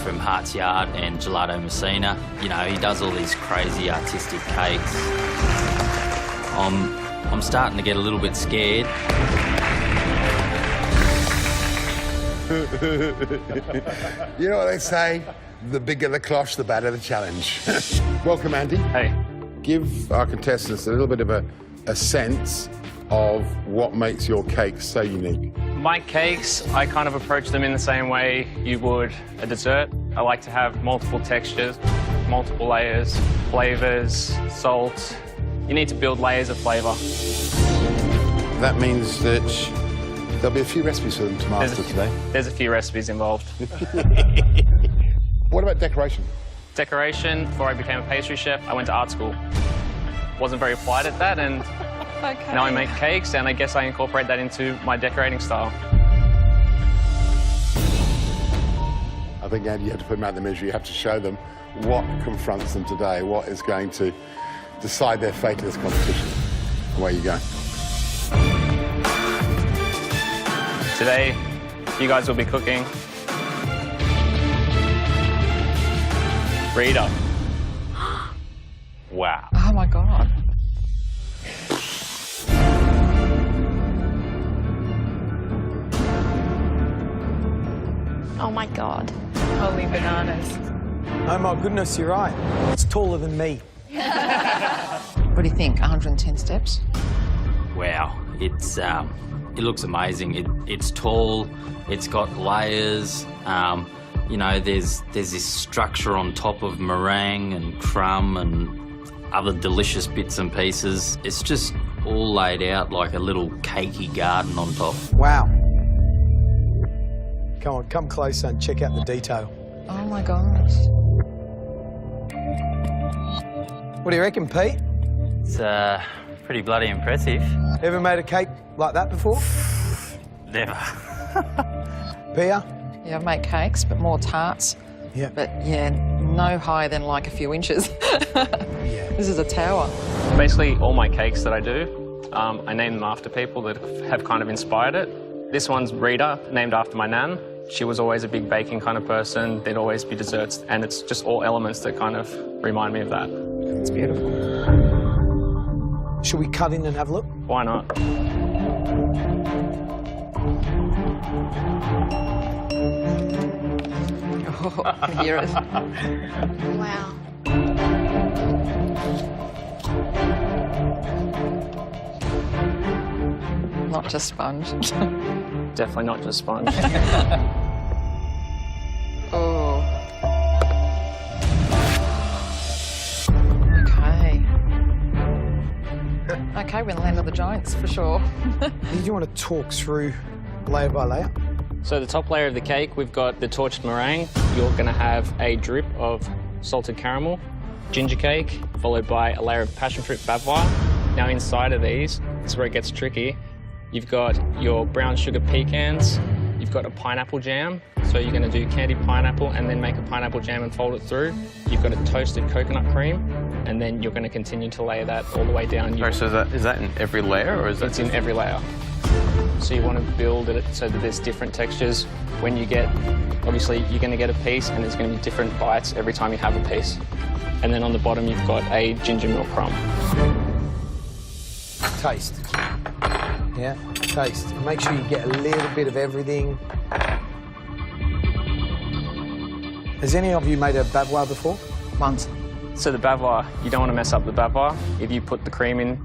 from Hart's Yard and Gelato Messina. You know, he does all these crazy artistic cakes. I'm starting to get a little bit scared. You know what they say? The bigger the cloche, the better the challenge. Welcome, Andy. Hey. Give our contestants a little bit of a sense of what makes your cake so unique. My cakes, I kind of approach them in the same way you would a dessert. I like to have multiple textures, multiple layers, flavours, salt. You need to build layers of flavour. That means that there'll be a few recipes for them to master today. There's a few recipes involved. What about decoration? Decoration, before I became a pastry chef, I went to art school. Wasn't very applied at that, and now I make cakes, and I guess I incorporate that into my decorating style. I think, Andy, you have to put them out the measure. You have to show them what confronts them today, what is going to decide their fate in this competition. Away you go. Today, you guys will be cooking Rita. Wow. Oh my God. Oh my God. Holy bananas. Oh my goodness, you're right. It's taller than me. What do you think, 110 steps? Wow, it looks amazing. It's tall, it's got layers. You know, there's this structure on top of meringue and crumb and other delicious bits and pieces. It's just all laid out like a little cakey garden on top. Wow. Come on, come closer and check out the detail. Oh my gosh. What do you reckon, Pete? It's pretty bloody impressive. Ever made a cake like that before? Never. Pia? Yeah, I make cakes, but more tarts. Yeah. But yeah, no higher than like a few inches. Yeah. This is a tower. Basically, all my cakes that I do, I name them after people that have kind of inspired it. This one's Rita, named after my nan. She was always a big baking kind of person. There'd always be desserts, and it's just all elements that kind of remind me of that. It's beautiful. Should we cut in and have a look? Why not? Oh, I can hear it. Wow. Not just sponge. Definitely not just sponge. Oh. Okay. Okay, we're in the land of the giants, for sure. Do you want to talk through layer by layer? So the top layer of the cake, we've got the torched meringue. You're going to have a drip of salted caramel, ginger cake, followed by a layer of passion fruit bavarois. Now inside of these, this is where it gets tricky. You've got your brown sugar pecans, you've got a pineapple jam. So you're going to do candied pineapple and then make a pineapple jam and fold it through. You've got a toasted coconut cream, and then you're going to continue to lay that all the way down. Sorry, so is that in every layer, or is that? It's in every layer. So you want to build it so that there's different textures. When you get, obviously, you're going to get a piece, and there's going to be different bites every time you have a piece. And then on the bottom, you've got a ginger milk crumb. Taste. Yeah, taste. And make sure you get a little bit of everything. Has any of you made a bavarois before? Once. So the bavarois, you don't want to mess up the bavarois. If you put the cream in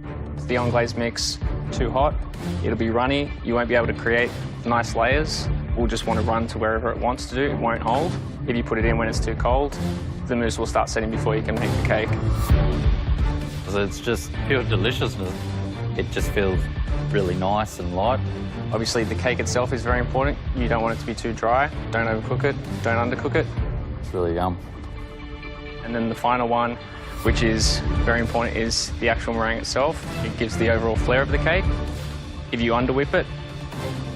the anglaise mix too hot, it'll be runny. You won't be able to create nice layers. We'll just want to run to wherever it wants to do. It won't hold. If you put it in when it's too cold, the mousse will start setting before you can make the cake. So it's just pure deliciousness. It just feels really nice and light. Obviously, the cake itself is very important. You don't want it to be too dry. Don't overcook it. Don't undercook it. It's really yum. And then the final one, which is very important, is the actual meringue itself. It gives the overall flair of the cake. If you underwhip it,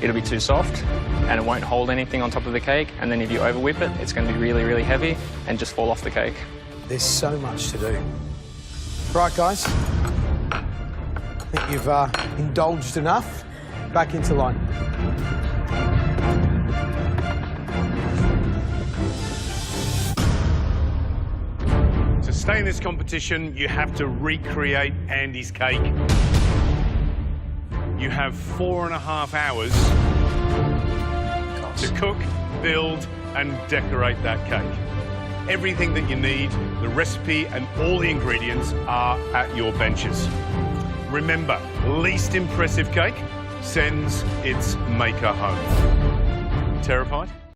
it'll be too soft and it won't hold anything on top of the cake. And then if you overwhip it, it's going to be really, really heavy and just fall off the cake. There's so much to do. Right, guys. I think you've indulged enough. Back into line. stay in this competition, you have to recreate Andy's cake. You have 4.5 hours to cook, build, and decorate that cake. Everything that you need, the recipe and all the ingredients are at your benches. Remember, least impressive cake sends its maker home. Terrified?